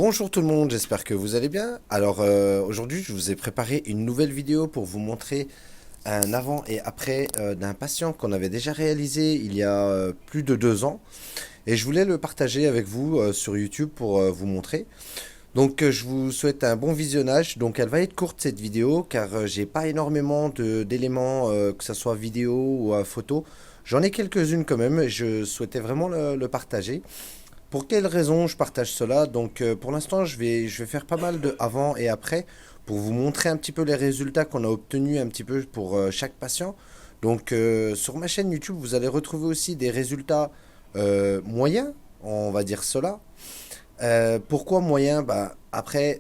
Bonjour tout le monde, j'espère que vous allez bien. Alors aujourd'hui, je vous ai préparé une nouvelle vidéo pour vous montrer un avant et après d'un patient qu'on avait déjà réalisé il y a plus de 2 ans. Et je voulais le partager avec vous sur YouTube pour vous montrer. Donc je vous souhaite un bon visionnage. Donc elle va être courte cette vidéo car j'ai pas énormément d'éléments, que ce soit vidéo ou photo. J'en ai quelques-unes quand même et je souhaitais vraiment le partager. Pour quelles raisons je partage cela? Donc pour l'instant je vais faire pas mal de avant et après pour vous montrer un petit peu les résultats qu'on a obtenus un petit peu pour chaque patient. Donc sur ma chaîne YouTube vous allez retrouver aussi des résultats moyens, on va dire cela. Pourquoi moyen? Bah, après,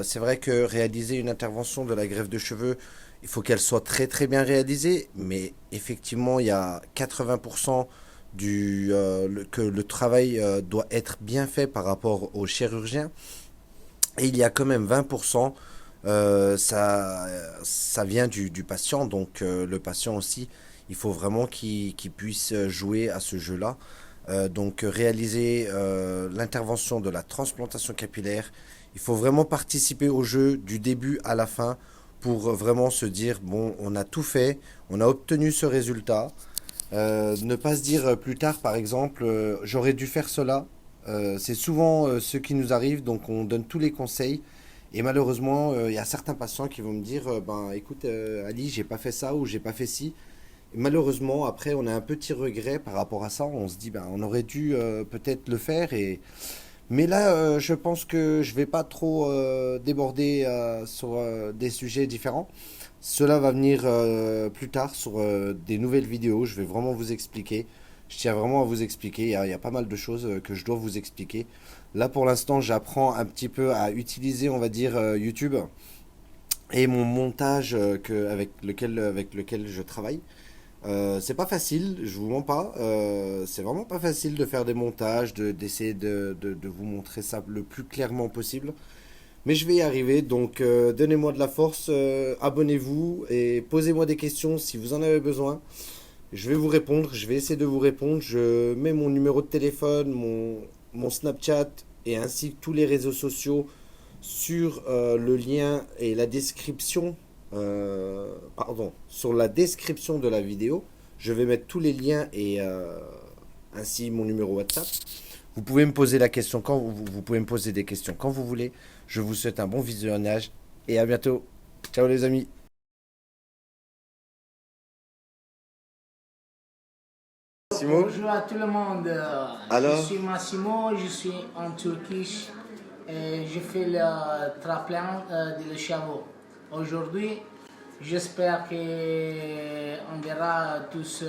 c'est vrai que réaliser une intervention de la greffe de cheveux, il faut qu'elle soit très très bien réalisée, mais effectivement, il y a 80% que le travail doit être bien fait par rapport au chirurgien, et il y a quand même 20%, ça vient du patient, donc le patient aussi, il faut vraiment qu'il puisse jouer à ce jeu-là. Donc réaliser l'intervention de la transplantation capillaire. Il faut vraiment participer au jeu du début à la fin pour vraiment se dire, bon, on a tout fait, on a obtenu ce résultat. Ne pas se dire plus tard, par exemple, j'aurais dû faire cela. C'est souvent ce qui nous arrive, donc on donne tous les conseils. Et malheureusement, il y a certains patients qui vont me dire, ben écoute, Ali, j'ai pas fait ça ou j'ai pas fait ci. Et malheureusement, après, on a un petit regret par rapport à ça. On se dit, ben, on aurait dû peut-être le faire. Mais là, je pense que je vais pas trop déborder sur des sujets différents. Cela va venir plus tard sur des nouvelles vidéos. Je vais vraiment vous expliquer. Je tiens vraiment à vous expliquer. Il y a pas mal de choses que je dois vous expliquer. Là, pour l'instant, j'apprends un petit peu à utiliser, on va dire, YouTube et mon montage avec lequel je travaille. C'est pas facile, je vous mens pas. C'est vraiment pas facile de faire des montages, d'essayer de vous montrer ça le plus clairement possible. Mais je vais y arriver, donc donnez-moi de la force, abonnez-vous et posez-moi des questions si vous en avez besoin. Je vais vous répondre, je vais essayer de vous répondre. Je mets mon numéro de téléphone, mon Snapchat et ainsi que tous les réseaux sociaux sur le lien et la description, pardon, sur la description de la vidéo. Je vais mettre tous les liens et ainsi mon numéro WhatsApp. Vous pouvez me poser la question quand vous pouvez me poser des questions quand vous voulez. Je vous souhaite un bon visionnage et à bientôt. Ciao les amis. Massimo, Bonjour à tout le monde. Je alors, suis Massimo, je suis en Turquie et je fais le traplan de le chevaux. Aujourd'hui, j'espère que on verra tous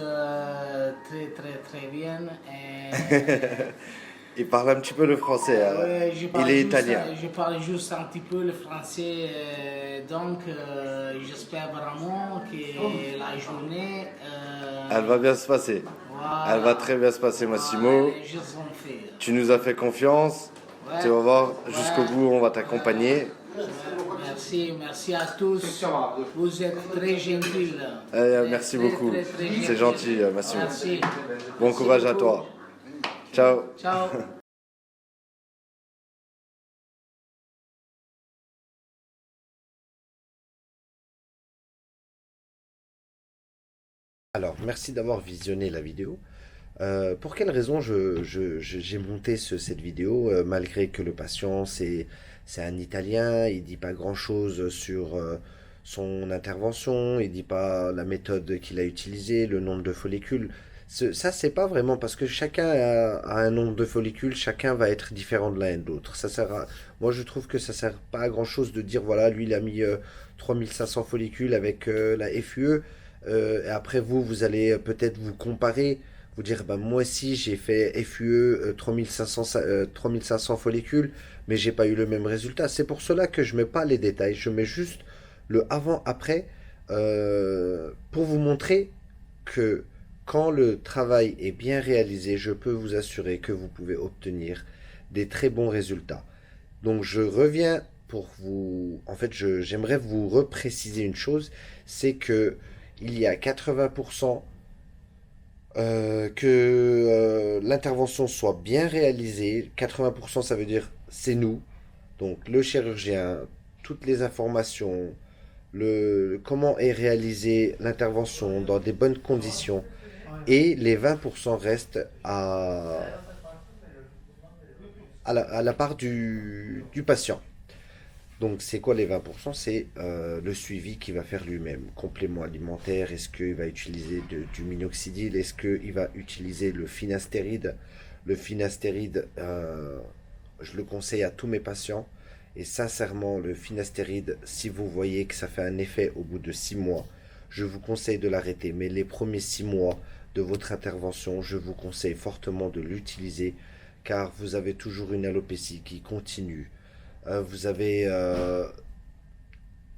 très très très bien. il parle un petit peu le français. Ouais, Il est italien. je parle juste un petit peu le français, donc j'espère vraiment que la journée, Elle va bien se passer. Elle va voilà, très bien se passer, voilà, Massimo. les choses sont faites. Tu nous as fait confiance. Tu Ouais, vas voir, jusqu'au ouais. bout, on va t'accompagner. Merci, merci à tous. Vous êtes très gentils. Merci Très, beaucoup. très, très C'est gentils. gentil, Massimo. Merci. Bon Merci courage à beaucoup. toi. Ciao. Ciao. Alors, merci d'avoir visionné la vidéo. Pour quelle raison j'ai monté cette vidéo, malgré que le patient, c'est un Italien, il dit pas grand-chose sur son intervention, il dit pas la méthode qu'il a utilisée, le nombre de follicules. Ça, c'est pas vraiment parce que chacun a un nombre de follicules, chacun va être différent de l'un et de l'autre. Moi, je trouve que ça sert pas à grand-chose de dire, voilà, lui, il a mis 3500 follicules avec la FUE. Et après, vous allez peut-être vous comparer, vous dire, bah, moi aussi j'ai fait FUE 3500 follicules, mais j'ai pas eu le même résultat. C'est pour cela que je mets pas les détails, je mets juste le avant-après pour vous montrer que quand le travail est bien réalisé, je peux vous assurer que vous pouvez obtenir des très bons résultats. Donc je reviens pour vous... En fait, j'aimerais vous repréciser une chose, c'est que il y a 80% que l'intervention soit bien réalisée. 80% ça veut dire c'est nous. Donc le chirurgien, toutes les informations, comment est réalisée l'intervention dans des bonnes conditions, et les 20% restent à la part du patient. Donc c'est quoi les 20%? C'est le suivi qu'il va faire lui-même. Complément alimentaire, est-ce qu'il va utiliser du minoxidil? Est-ce qu'il va utiliser le finastéride? Le finastéride, je le conseille à tous mes patients. Et sincèrement, le finastéride, si vous voyez que ça fait un effet au bout de 6 mois, je vous conseille de l'arrêter. Mais les premiers 6 mois de votre intervention, je vous conseille fortement de l'utiliser car vous avez toujours une alopécie qui continue. Vous avez,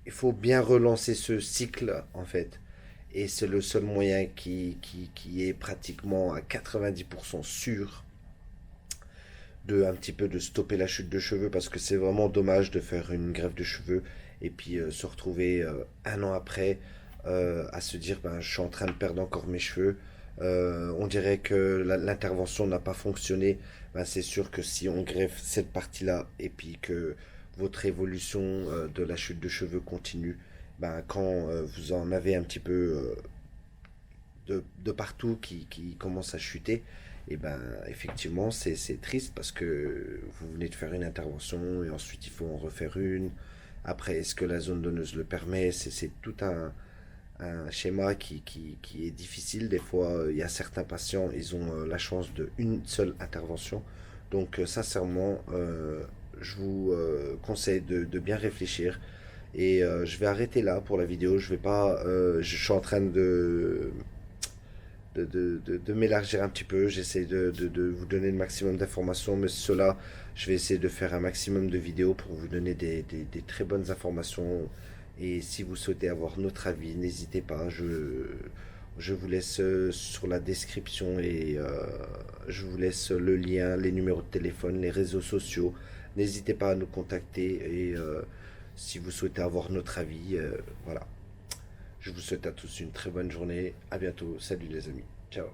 il faut bien relancer ce cycle en fait. Et c'est le seul moyen qui est pratiquement à 90% sûr de un petit peu de stopper la chute de cheveux parce que c'est vraiment dommage de faire une greffe de cheveux et puis se retrouver un an après à se dire ben, je suis en train de perdre encore mes cheveux. On dirait que l'intervention n'a pas fonctionné. Ben, c'est sûr que si on greffe cette partie-là et puis que votre évolution de la chute de cheveux continue, ben, quand vous en avez un petit peu de partout qui commence à chuter, et ben effectivement c'est triste parce que vous venez de faire une intervention et ensuite il faut en refaire une. Après, est-ce que la zone donneuse le permet? C'est tout un schéma qui est difficile. Des fois, il y a certains patients, ils ont la chance d'une seule intervention. Donc, sincèrement, je vous conseille de bien réfléchir. Et je vais arrêter là pour la vidéo. Je vais pas, je suis en train de m'élargir un petit peu. J'essaie de vous donner le maximum d'informations, mais cela, je vais essayer de faire un maximum de vidéos pour vous donner des très bonnes informations. Et si vous souhaitez avoir notre avis, n'hésitez pas. Je vous laisse sur la description et je vous laisse le lien, les numéros de téléphone, les réseaux sociaux. N'hésitez pas à nous contacter et si vous souhaitez avoir notre avis, voilà. Je vous souhaite à tous une très bonne journée. À bientôt. Salut les amis. Ciao.